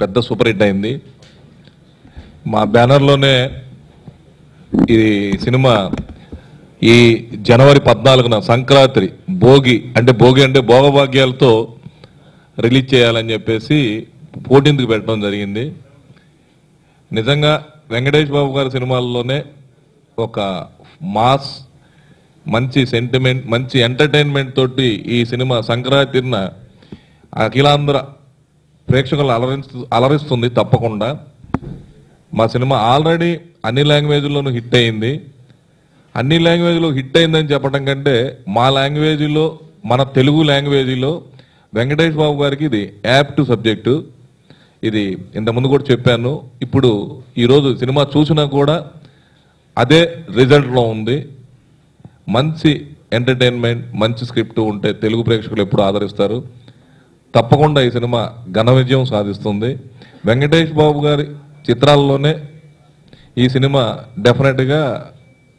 పెద్ద super hit అయింది. మా బ్యానర్లోనే ఈ సినిమా ఈ జనవరి 14న సంక్రాంతి భోగి అంటే భోగభాగ్యాలతో రిలీజ్ చేయాలని చెప్పేసి 14కి పెట్టడం జరిగింది. నిజంగా వెంకటేష్ బాబు గారి సినిమాల్లోనే ఒక మాస్, మంచి సెంటిమెంట్, మంచి ఎంటర్టైన్మెంట్ తోటి ఈ సినిమా సంక్రాంతిన అఖిలాంధ్ర ప్రేక్షకులను అలరిస్తుంది తప్పకుండా. మా సినిమా ఆల్రెడీ అన్ని లాంగ్వేజ్లోనూ హిట్ అయింది. అన్ని లాంగ్వేజ్లో హిట్ అయిందని చెప్పడం కంటే మా లాంగ్వేజ్లో, మన తెలుగు లాంగ్వేజ్లో వెంకటేష్ బాబు గారికి ఇది యాప్ట్ సబ్జెక్టు. ఇది ఇంతకుముందు కూడా చెప్పాను. ఇప్పుడు ఈరోజు సినిమా చూసినా కూడా అదే రిజల్ట్లో ఉంది. మంచి ఎంటర్టైన్మెంట్, మంచి స్క్రిప్ట్ ఉంటే తెలుగు ప్రేక్షకులు ఎప్పుడు ఆదరిస్తారు. తప్పకుండా ఈ సినిమా ఘన విజయం సాధిస్తుంది. వెంకటేష్ బాబు గారి చిత్రాల్లోనే ఈ సినిమా డెఫినెట్గా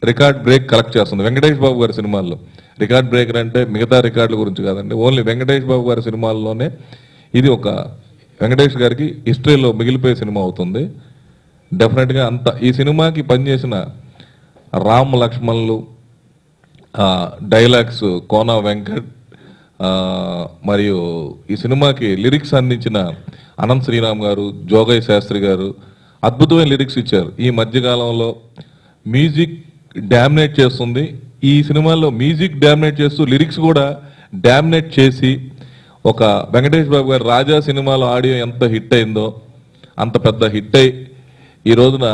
రికార్డ్ బ్రేక్ కలెక్ట్ చేస్తుంది. వెంకటేష్ బాబు గారి సినిమాల్లో రికార్డ్ బ్రేకర్ అంటే మిగతా రికార్డుల గురించి కాదండి, ఓన్లీ వెంకటేష్ బాబు గారి సినిమాల్లోనే ఇది ఒక వెంకటేష్ గారికి హిస్టరీలో మిగిలిపోయే సినిమా అవుతుంది. డెఫినెట్గా అంత ఈ సినిమాకి పనిచేసిన రామ్ లక్ష్మణులు, డైలాగ్స్ కోన వెంకట్, మరియు ఈ సినిమాకి లిరిక్స్ అందించిన అనంత్ శ్రీరామ్ గారు, జోగయ్య శాస్త్రి గారు అద్భుతమైన లిరిక్స్ ఇచ్చారు. ఈ మధ్యకాలంలో మ్యూజిక్ డామినేట్ చేస్తుంది. ఈ సినిమాలో మ్యూజిక్ డామినేట్ చేస్తూ లిరిక్స్ కూడా డామినేట్ చేసి ఒక వెంకటేష్ బాబు గారు రాజా సినిమాలో ఆడియో ఎంత హిట్ అయిందో అంత పెద్ద హిట్ అయి ఈ రోజున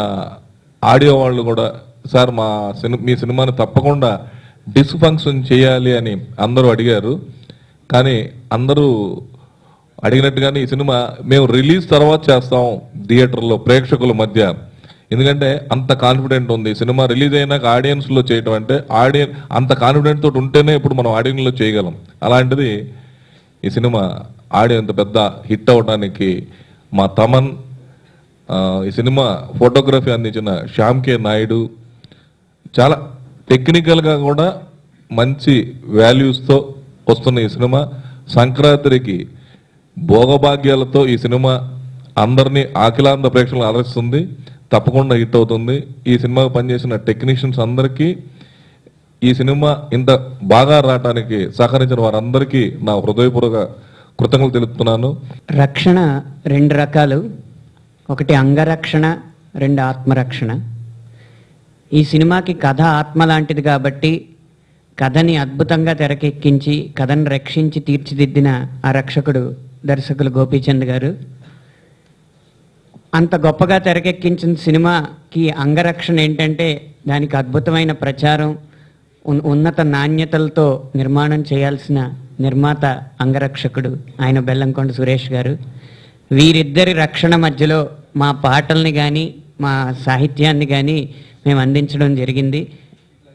ఆడియో వాళ్ళు కూడా సార్ మీ సినిమాని తప్పకుండా డిస్క్ ఫంక్షన్ చేయాలి అని అందరూ అడిగారు. కానీ అందరూ అడిగినట్టుగానే ఈ సినిమా మేము రిలీజ్ తర్వాత చేస్తాం థియేటర్లో ప్రేక్షకుల మధ్య, ఎందుకంటే అంత కాన్ఫిడెంట్ ఉంది. సినిమా రిలీజ్ అయినాక ఆడియన్స్లో చేయటం అంటే అంత కాన్ఫిడెంట్ తోటి ఉంటేనే ఇప్పుడు మనం ఆడియన్స్లో చేయగలం. అలాంటిది ఈ సినిమా ఆడియో ఇంత పెద్ద హిట్ అవడానికి మా తమన్, ఈ సినిమా ఫోటోగ్రఫీ అందించిన శ్యామ్ కే నాయుడు, చాలా టెక్నికల్గా కూడా మంచి వాల్యూస్తో వస్తున్న ఈ సినిమా సంక్రాంతికి భోగభాగ్యాలతో ఈ సినిమా అందరినీ అఖిలాంధ్ర ప్రేక్షకులను అలరిస్తుంది. తప్పకుండా హిట్ అవుతుంది. ఈ సినిమాకు పనిచేసిన టెక్నీషియన్స్ అందరికీ, ఈ సినిమా ఇంత బాగా రావడానికి సహకరించిన వారందరికీ నా హృదయపూర్వక కృతజ్ఞతలు తెలుపుతున్నాను. రక్షణ రెండు రకాలు, ఒకటి అంగరక్షణ, రెండు ఆత్మరక్షణ. ఈ సినిమాకి కథ ఆత్మ లాంటిది కాబట్టి కథని అద్భుతంగా తెరకెక్కించి కథను రక్షించి తీర్చిదిద్దిన ఆ రక్షకుడు దర్శకులు గోపీచంద్ గారు. అంత గొప్పగా తెరకెక్కించిన సినిమాకి అంగరక్షణ ఏంటంటే దానికి అద్భుతమైన ప్రచారం, ఉన్నత నాణ్యతలతో నిర్మాణం చేయాల్సిన నిర్మాత అంగరక్షకుడు ఆయన బెల్లంకొండ సురేష్ గారు. వీరిద్దరి రక్షణ మధ్యలో మా పాటల్ని కానీ మా సాహిత్యాన్ని కానీ మేము అందించడం జరిగింది.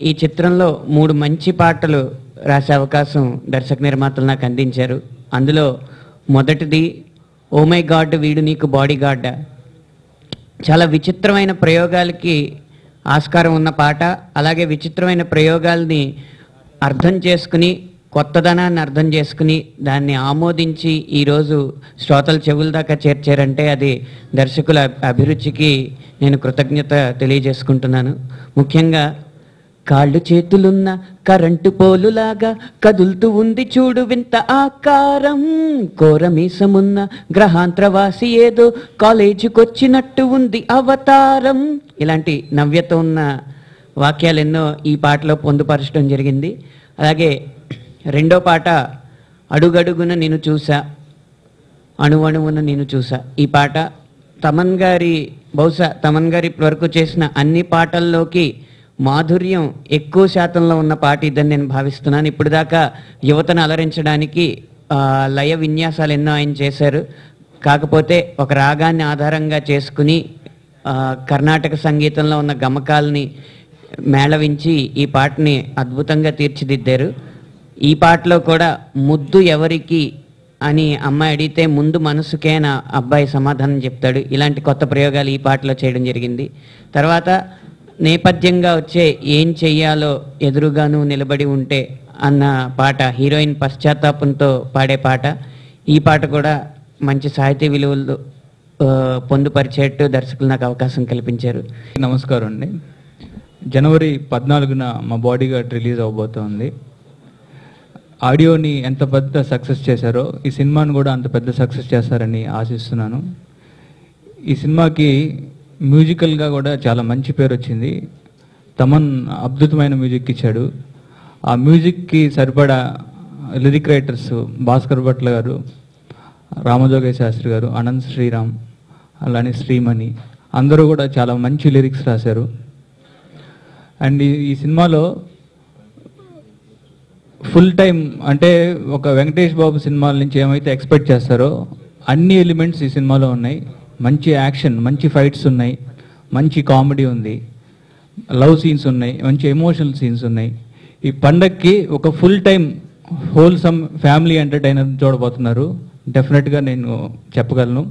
ఈ చిత్రంలో 3 మంచి పాటలు రాసే అవకాశం దర్శక నిర్మాతలు నాకు అందించారు. అందులో మొదటిది ఓ మై గాడ్ వీడు నీకు బాడీ గాడ్. చాలా విచిత్రమైన ప్రయోగాలకి ఆస్కారం ఉన్న పాట. అలాగే విచిత్రమైన ప్రయోగాల్ని అర్థం చేసుకుని, కొత్తదనాన్ని అర్థం చేసుకుని దాన్ని ఆమోదించి ఈరోజు శ్రోతల చెవుల దాకా చేర్చారంటే అది దర్శకుల అభిరుచికి నేను కృతజ్ఞత తెలియజేసుకుంటున్నాను. ముఖ్యంగా కాళ్ళు చేతులున్న కరెంటు పోలులాగా కదులుతూ ఉంది చూడు వింత ఆకారం, కోరమీసమున్న గ్రహాంతరవాసి ఏదో కాలేజీకొచ్చినట్టు ఉంది అవతారం. ఇలాంటి నవ్యత ఉన్న వాక్యాలు ఎన్నో ఈ పాటలో పొందుపరచడం జరిగింది. అలాగే రెండో పాట అడుగడుగున నేను చూసా, అణువణువున నేను చూసా. ఈ పాట బహుశా తమన్ గారి ఇప్పటివరకు చేసిన అన్ని పాటల్లోకి మాధుర్యం ఎక్కువ శాతంలో ఉన్న పాట ఇదని నేను భావిస్తున్నాను. ఇప్పుడు దాకా యువతను అలరించడానికి లయ విన్యాసాలు ఎన్నో ఆయన చేశారు. కాకపోతే ఒక రాగాన్ని ఆధారంగా చేసుకుని కర్ణాటక సంగీతంలో ఉన్న గమకాలని మేళవించి ఈ పాటని అద్భుతంగా తీర్చిదిద్దారు. ఈ పాటలో కూడా ముద్దు ఎవరికి అని అమ్మాయి అడిగితే ముందు మనసుకే నా అబ్బాయి సమాధానం చెప్తాడు. ఇలాంటి కొత్త ప్రయోగాలు ఈ పాటలో చేయడం జరిగింది. తర్వాత నేపథ్యంగా వచ్చే ఏం చెయ్యాలో ఎదురుగాను నిలబడి ఉంటే అన్న పాట హీరోయిన్ పశ్చాత్తాపంతో పాడే పాట. ఈ పాట కూడా మంచి సాహితీ విలువలు పొందుపరిచేట్టు దర్శకులు నాకు అవకాశం కల్పించారు. నమస్కారం అండి. జనవరి 14న మా బాడీగార్డ్ రిలీజ్ అవబోతోంది. ఆడియోని ఎంత పెద్ద సక్సెస్ చేశారో ఈ సినిమాని కూడా అంత పెద్ద సక్సెస్ చేస్తారని ఆశిస్తున్నాను. ఈ సినిమాకి మ్యూజికల్గా కూడా చాలా మంచి పేరు వచ్చింది. తమన్ అద్భుతమైన మ్యూజిక్ ఇచ్చాడు. ఆ మ్యూజిక్కి సరిపడా లిరిక్ రైటర్స్ భాస్కర్ భట్ల గారు, రామజోగయ్య శాస్త్రి గారు, అనంత్ శ్రీరామ్, అలానే శ్రీమణి అందరూ కూడా చాలా మంచి లిరిక్స్ రాశారు. అండ్ ఈ సినిమాలో ఫుల్ టైం అంటే ఒక వెంకటేష్ బాబు సినిమాల నుంచి ఏమైతే ఎక్స్పెక్ట్ చేస్తారో అన్ని ఎలిమెంట్స్ ఈ సినిమాలో ఉన్నాయి. మంచి యాక్షన్, మంచి ఫైట్స్ ఉన్నాయి, మంచి కామెడీ ఉంది, లవ్ సీన్స్ ఉన్నాయి, మంచి ఎమోషనల్ సీన్స్ ఉన్నాయి. ఈ పండక్కి ఒక full time wholesome family entertainer చూడబోతున్నారు, డెఫినెట్గా నేను చెప్పగలను.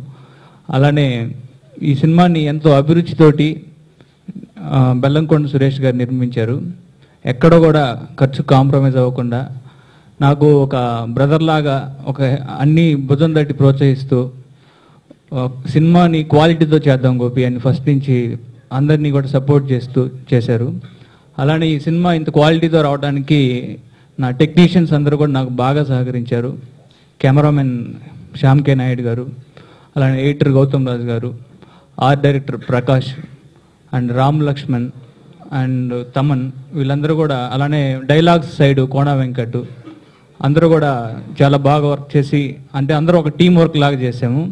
అలానే ఈ సినిమాని ఎంతో అభిరుచితోటి బెల్లంకొండ సురేష్ గారు నిర్మించారు. ఎక్కడ కూడా ఖర్చు కాంప్రమైజ్ అవ్వకుండా నాకు ఒక బ్రదర్ లాగా ఒక అన్ని భుజం తట్టి ప్రోత్సహిస్తూ సినిమాని క్వాలిటీతో చేద్దాం గోపి అని ఫస్ట్ నుంచి అందరినీ కూడా సపోర్ట్ చేశారు. అలానే ఈ సినిమా ఇంత క్వాలిటీతో రావడానికి నా టెక్నీషియన్స్ అందరూ కూడా నాకు బాగా సహకరించారు. కెమెరామెన్ శ్యామ్ కే నాయుడు గారు, అలానే ఎడిటర్ గౌతమ్ రాజు గారు, art director Prakash and Ram Lakshman and Thaman, వీళ్ళందరూ కూడా, అలానే డైలాగ్స్ సైడ్ కోనా వెంకట్, అందరూ కూడా చాలా బాగా వర్క్ చేసి, అంటే అందరూ ఒక టీం వర్క్ లాగా చేసాము.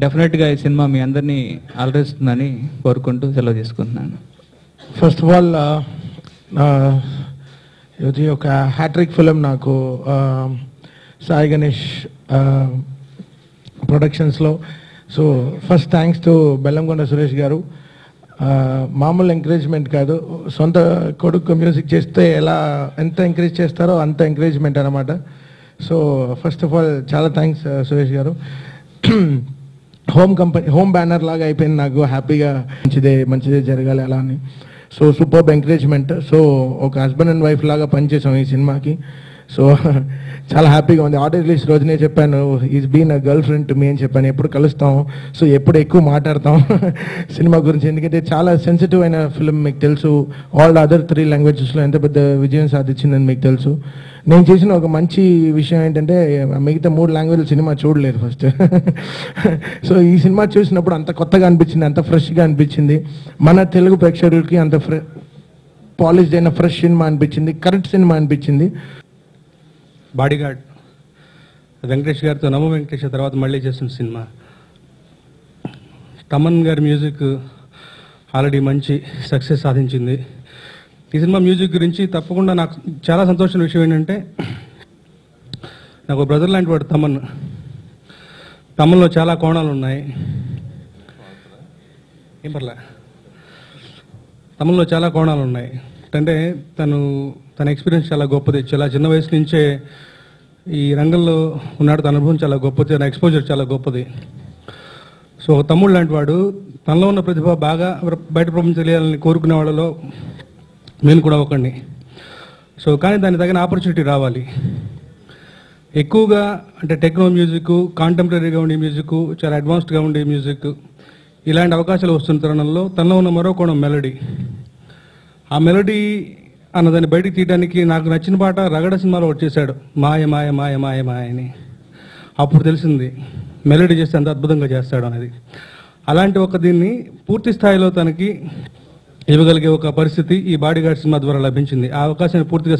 డెఫినెట్గా ఈ సినిమా మీ అందరినీ అలరిస్తుందని కోరుకుంటూ సెలవు తీసుకుంటున్నాను. ఫస్ట్ ఆఫ్ ఆల్ ఇది ఒక హ్యాట్రిక్ ఫిలిం నాకు సాయి గణేష్ ప్రొడక్షన్స్లో. So first thanks to Bellamkonda Suresh garu. మామూలు ఎంకరేజ్మెంట్ కాదు, సొంత కొడుకు మ్యూజిక్ చేస్తే ఎంత ఎంకరేజ్ చేస్తారో అంత ఎంకరేజ్మెంట్ అనమాట. సో ఫస్ట్ ఆఫ్ ఆల్ చాలా థ్యాంక్స్ సురేష్ గారు. హోమ్ బ్యానర్ లాగా అయిపోయింది నాకు, హ్యాపీగా మంచిదే జరగాలి అలా అని. So superb encouragement. సో ఒక హస్బెండ్ అండ్ వైఫ్ లాగా పనిచేసాం ఈ సినిమాకి. సో చాలా హ్యాపీగా ఉంది. ఆడియో రిలీజ్ రోజునే చెప్పాను, is been a girlfriend to me అని చెప్పాను. ఎప్పుడు కలుస్తాం, సో ఎప్పుడు ఎక్కువ మాట్లాడతాం సినిమా గురించి, ఎందుకంటే చాలా సెన్సిటివ్ అయిన ఫిల్మ్. మీకు తెలుసు ఆల్ అదర్ 3 లాంగ్వేజెస్లో ఎంత పెద్ద విజయం సాధించిందని మీకు తెలుసు. నేను చేసిన ఒక మంచి విషయం ఏంటంటే మిగతా 3 లాంగ్వేజ్ల సినిమా చూడలేదు ఫస్ట్. సో ఈ సినిమా చూసినప్పుడు అంత కొత్తగా అనిపించింది, అంత ఫ్రెష్గా అనిపించింది. మన తెలుగు ప్రేక్షకులకి అంత పాలిష్డ్ అయిన ఫ్రెష్ సినిమా అనిపించింది, కరెక్ట్ సినిమా అనిపించింది. బాడీగార్డ్ వెంకటేష్ గారితో, నమో వెంకటేష్ తర్వాత మళ్ళీ చేస్తున్న సినిమా. తమన్ గారి మ్యూజిక్ ఆల్రెడీ మంచి సక్సెస్ సాధించింది. ఈ సినిమా మ్యూజిక్ గురించి తప్పకుండా నాకు చాలా సంతోషమైన విషయం ఏంటంటే, నాకు బ్రదర్ లాంటి వాడు తమన్. తమన్లో చాలా కోణాలు ఉన్నాయి, ఏం పర్లే, తమన్లో చాలా కోణాలు ఉన్నాయి. అంటే తన ఎక్స్పీరియన్స్ చాలా గొప్పది. చాలా చిన్న వయసు నుంచే ఈ రంగంలో ఉన్నాడు, తన అనుభవం చాలా గొప్పది, తన ఎక్స్పోజర్ చాలా గొప్పది. సో ఒక తమ్ముడు లాంటి వాడు, తనలో ఉన్న ప్రతిభ బాగా బయట ప్రపంచం తెలియాలని కోరుకునే వాళ్ళలో నేను కూడా ఒకడిని. సో కానీ దానికి తగిన ఆపర్చునిటీ రావాలి. ఎక్కువగా అంటే టెక్నో మ్యూజిక్, కాంటెంపరీగా ఉండే మ్యూజిక్, చాలా అడ్వాన్స్డ్గా ఉండే మ్యూజిక్, ఇలాంటి అవకాశాలు వస్తున్న తరుణంలో తనలో ఉన్న మరో కోణం మెలడీ. ఆ మెలడీ అన్నదాన్ని బయటికి తీయడానికి నాకు నచ్చిన పాట రగడ సినిమాలో వచ్చేసాడు, మాయ మాయ మాయ మాయ మాయ అని. అప్పుడు తెలిసింది మెలడీ చేస్తే అంత అద్భుతంగా చేస్తాడు అనేది. అలాంటి ఒక దీన్ని పూర్తి స్థాయిలో తనకి ఇవ్వగలిగే ఒక పరిస్థితి ఈ బాడీగార్డ్ సినిమా ద్వారా లభించింది. ఆ అవకాశాన్ని పూర్తిగా